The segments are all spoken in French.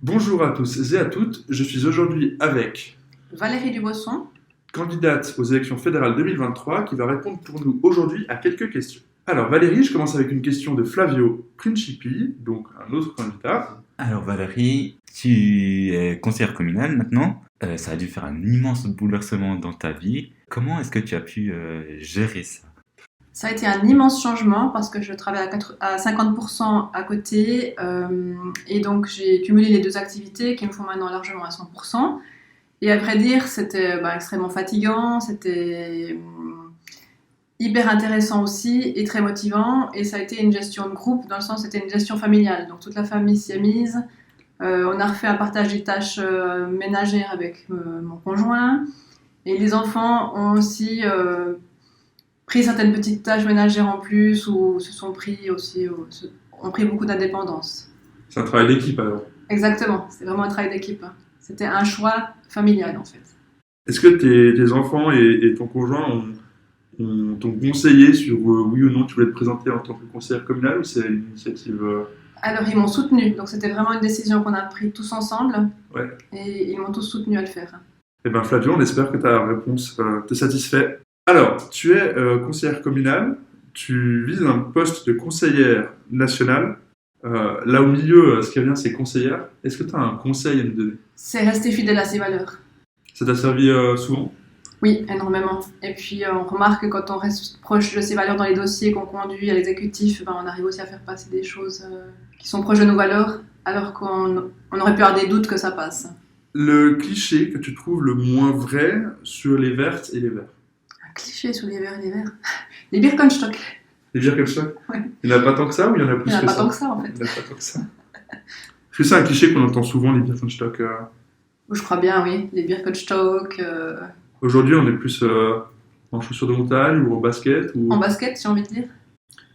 Bonjour à tous et à toutes, je suis aujourd'hui avec Valérie Dubosson. candidate aux élections fédérales 2023 qui va répondre pour nous aujourd'hui à quelques questions. Alors Valérie, je commence avec une question de Flavio Principi, donc un autre candidat. Alors Valérie, tu es conseillère communale maintenant. Ça a dû faire un immense bouleversement dans ta vie. Comment est-ce que tu as pu gérer ça? Ça a été un immense changement parce que je travaille à 50% à côté et donc j'ai cumulé les deux activités qui me font maintenant largement à 100%. Et à vrai dire, c'était extrêmement fatigant, c'était hyper intéressant aussi et très motivant. Et ça a été une gestion de groupe dans le sens où c'était une gestion familiale. Donc toute la famille s'y est mise. On a refait un partage des tâches ménagères avec mon conjoint. Et les enfants ont aussi pris certaines petites tâches ménagères en plus ou se sont pris aussi, ont pris beaucoup d'indépendance. C'est un travail d'équipe alors. Exactement, c'est vraiment un travail d'équipe. C'était un choix familial en fait. Est-ce que tes enfants et ton conjoint t'ont conseillé sur oui ou non tu voulais te présenter en tant que conseillère communale ou c'est une initiative Alors ils m'ont soutenue, donc c'était vraiment une décision qu'on a prise tous ensemble. Ouais. Et ils m'ont tous soutenue à le faire. Eh bien Flavio, on espère que ta réponse te satisfait. Alors, tu es conseillère communale, tu vises un poste de conseillère nationale. Là au milieu, ce qui revient, c'est conseillère. Est-ce que tu as un conseil à nous donner? C'est rester fidèle à ses valeurs. Ça t'a servi souvent? Oui, énormément. Et puis on remarque que quand on reste proche de ses valeurs dans les dossiers qu'on conduit à l'exécutif, on arrive aussi à faire passer des choses qui sont proches de nos valeurs, alors qu'on aurait pu avoir des doutes que ça passe. Le cliché que tu trouves le moins vrai sur les vertes et les verts? Un cliché sur les verts et les verts. Les Birkenstock. Les Birkenstock? Oui. Il n'y en a pas tant que ça ou il y en a plus que ça? Il n'y en a pas tant que ça en fait. Il n'y en a pas tant que ça. Est-ce que c'est un cliché qu'on entend souvent, les Birkenstock Je crois bien, oui. Les Birkenstock. Aujourd'hui, on est plus en chaussures de montagne ou en basket ou... En basket, j'ai envie de dire.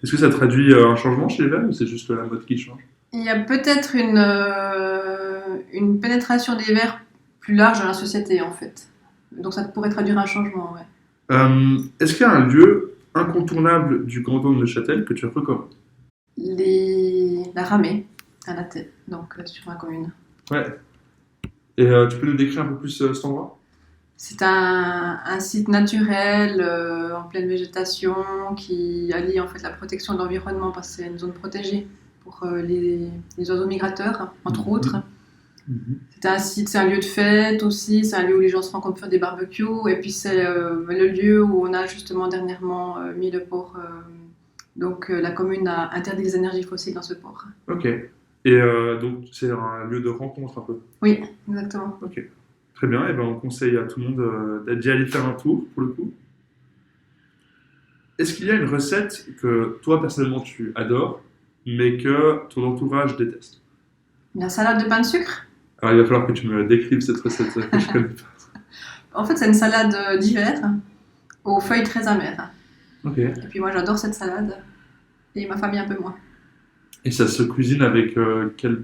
Est-ce que ça traduit un changement chez les verts ou c'est juste la mode qui change? Il y a peut-être une pénétration des verts plus large dans la société en fait. Donc ça pourrait traduire un changement, ouais. Est-ce qu'il y a un lieu incontournable du canton de Neuchâtel que tu recommandes? La Ramée, à la tête, donc sur la commune. Ouais. Et tu peux nous décrire un peu plus cet endroit? C'est un site naturel en pleine végétation qui allie en fait la protection de l'environnement parce que c'est une zone protégée pour les oiseaux migrateurs, entre autres. C'est un lieu de fête aussi, c'est un lieu où les gens se rencontrent pour faire des barbecues, et puis c'est le lieu où on a justement dernièrement mis le port. Donc la commune a interdit les énergies fossiles dans ce port. Ok. Et donc c'est un lieu de rencontre un peu? Oui, exactement. Ok. Très bien, et ben on conseille à tout le monde d'y aller faire un tour pour le coup. Est-ce qu'il y a une recette que toi personnellement tu adores, mais que ton entourage déteste? La salade de pain de sucre. Alors il va falloir que tu me décrives cette recette que je connais pas. En fait, c'est une salade d'hiver aux feuilles très amères. Ok. Et puis moi, j'adore cette salade. Et ma famille un peu moins. Et ça se cuisine avec quel...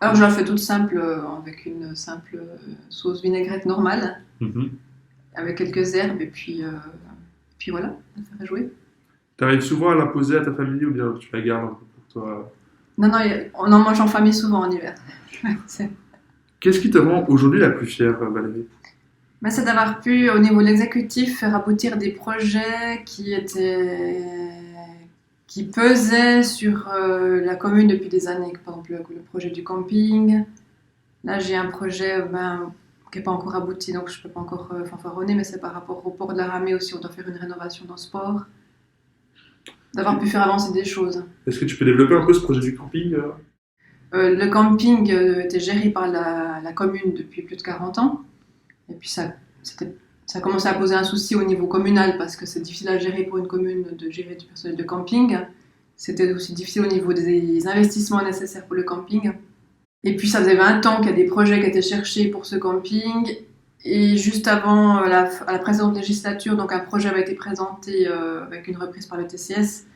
Alors, je la fais toute simple, avec une simple sauce vinaigrette normale, avec quelques herbes, et puis voilà, ça fait jouer. T'arrives souvent à la poser à ta famille ou bien tu la gardes un peu pour toi? Non, on en mange en famille souvent en hiver. Qu'est-ce qui te rend aujourd'hui la plus fière, Valérie? C'est d'avoir pu, au niveau de l'exécutif, faire aboutir des projets qui pesaient sur la commune depuis des années. Par exemple, le projet du camping. Là, j'ai un projet qui n'est pas encore abouti, donc je ne peux pas encore fanfaronner, mais c'est par rapport au port de la Ramée aussi, on doit faire une rénovation dans ce port. D'avoir pu faire avancer des choses. Est-ce que tu peux développer un peu ce projet du camping Le camping était géré par la commune depuis plus de 40 ans. Et puis ça a commencé à poser un souci au niveau communal parce que c'est difficile à gérer pour une commune de gérer du personnel de camping. C'était aussi difficile au niveau des investissements nécessaires pour le camping. Et puis ça faisait 20 ans qu'il y a des projets qui étaient cherchés pour ce camping. Et juste avant à la précédente législature, donc un projet avait été présenté avec une reprise par le TCS.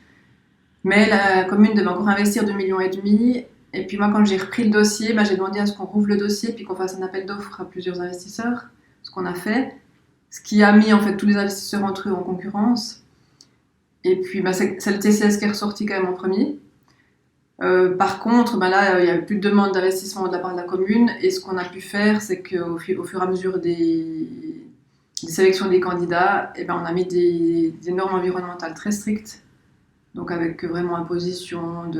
Mais la commune devait encore investir 2,5 millions. Et puis moi, quand j'ai repris le dossier, j'ai demandé à ce qu'on rouvre le dossier puis qu'on fasse un appel d'offres à plusieurs investisseurs. Ce qu'on a fait. Ce qui a mis en fait tous les investisseurs entre eux en concurrence. Et puis c'est le TCS qui est ressorti quand même en premier. Par contre, ben là, il n'y avait plus de demande d'investissement de la part de la commune. Et ce qu'on a pu faire, c'est qu'au fur et à mesure des sélections des candidats, eh ben, on a mis des normes environnementales très strictes. Donc avec vraiment imposition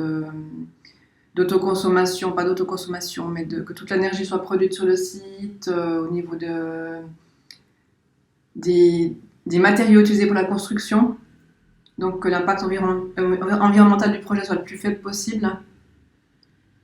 d'autoconsommation, pas d'autoconsommation, mais que toute l'énergie soit produite sur le site, au niveau des matériaux utilisés pour la construction. Donc que l'impact environnemental du projet soit le plus faible possible.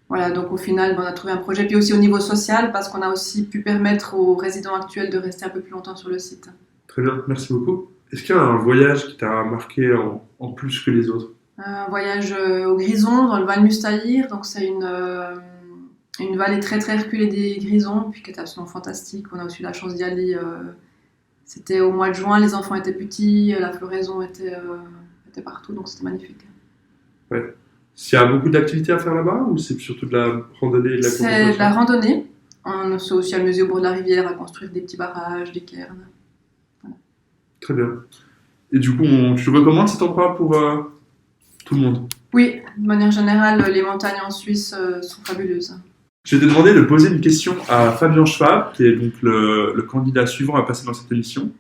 Voilà, donc au final, on a trouvé un projet. Puis aussi au niveau social, parce qu'on a aussi pu permettre aux résidents actuels de rester un peu plus longtemps sur le site. Très bien, merci beaucoup. Est-ce qu'il y a un voyage qui t'a marqué en plus que les autres? Un voyage au Grison, dans le Val Mustahir. Donc c'est une vallée très très reculée des Grisons, puis qui est absolument fantastique. On a aussi eu la chance d'y aller. C'était au mois de juin, les enfants étaient petits, la floraison était partout, donc c'était magnifique. Ouais. S'il y a beaucoup d'activités à faire là-bas ou c'est surtout de la randonnée et de la C'est contemplation? de la randonnée. On s'est aussi amusé au bord de la rivière à construire des petits barrages, des cairns. Voilà. Très bien. Et du coup, tu recommandes cet endroit pour tout le monde? Oui, de manière générale, les montagnes en Suisse sont fabuleuses. Je vais te demander de poser une question à Fabien Schwab, qui est donc le candidat suivant à passer dans cette émission.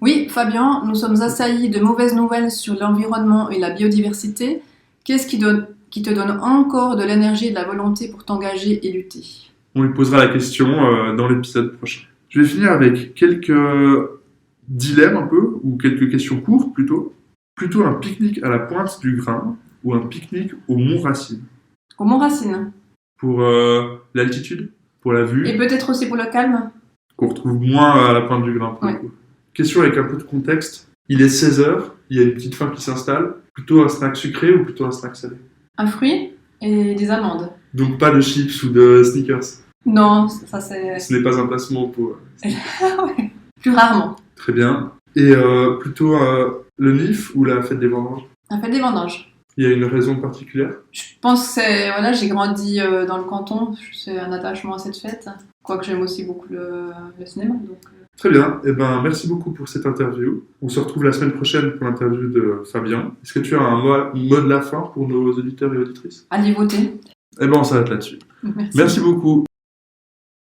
Oui, Fabien, nous sommes assaillis de mauvaises nouvelles sur l'environnement et la biodiversité. Qu'est-ce qui te donne encore de l'énergie et de la volonté pour t'engager et lutter? On lui posera la question dans l'épisode prochain. Je vais finir avec quelques dilemmes un peu, ou quelques questions courtes plutôt. Plutôt un pique-nique à la pointe du Grain ou un pique-nique au Mont Racine? Au Mont Racine. Pour l'altitude, pour la vue, Et peut-être aussi pour le calme. qu'on retrouve moins à la pointe du Grain pour le coup. Question avec un peu de contexte. Il est 16h, il y a une petite faim qui s'installe. Plutôt un snack sucré ou plutôt un snack salé? Un fruit et des amandes. Donc pas de chips ou de sneakers. Non, ça c'est... Ce n'est pas un placement pour... Ouais. Plus rarement. Très bien. Et plutôt le NIF ou la fête des vendanges? La fête des vendanges. Il y a une raison particulière? Je pense que c'est... Voilà, j'ai grandi dans le canton. C'est un attachement à cette fête. Quoique j'aime aussi beaucoup le cinéma. Donc, Très bien. Eh ben, merci beaucoup pour cette interview. On se retrouve la semaine prochaine pour l'interview de Fabien. Est-ce que tu as un mot de la fin pour nos auditeurs et auditrices? allez voter. Eh ben, on s'arrête là-dessus. Merci. Merci beaucoup.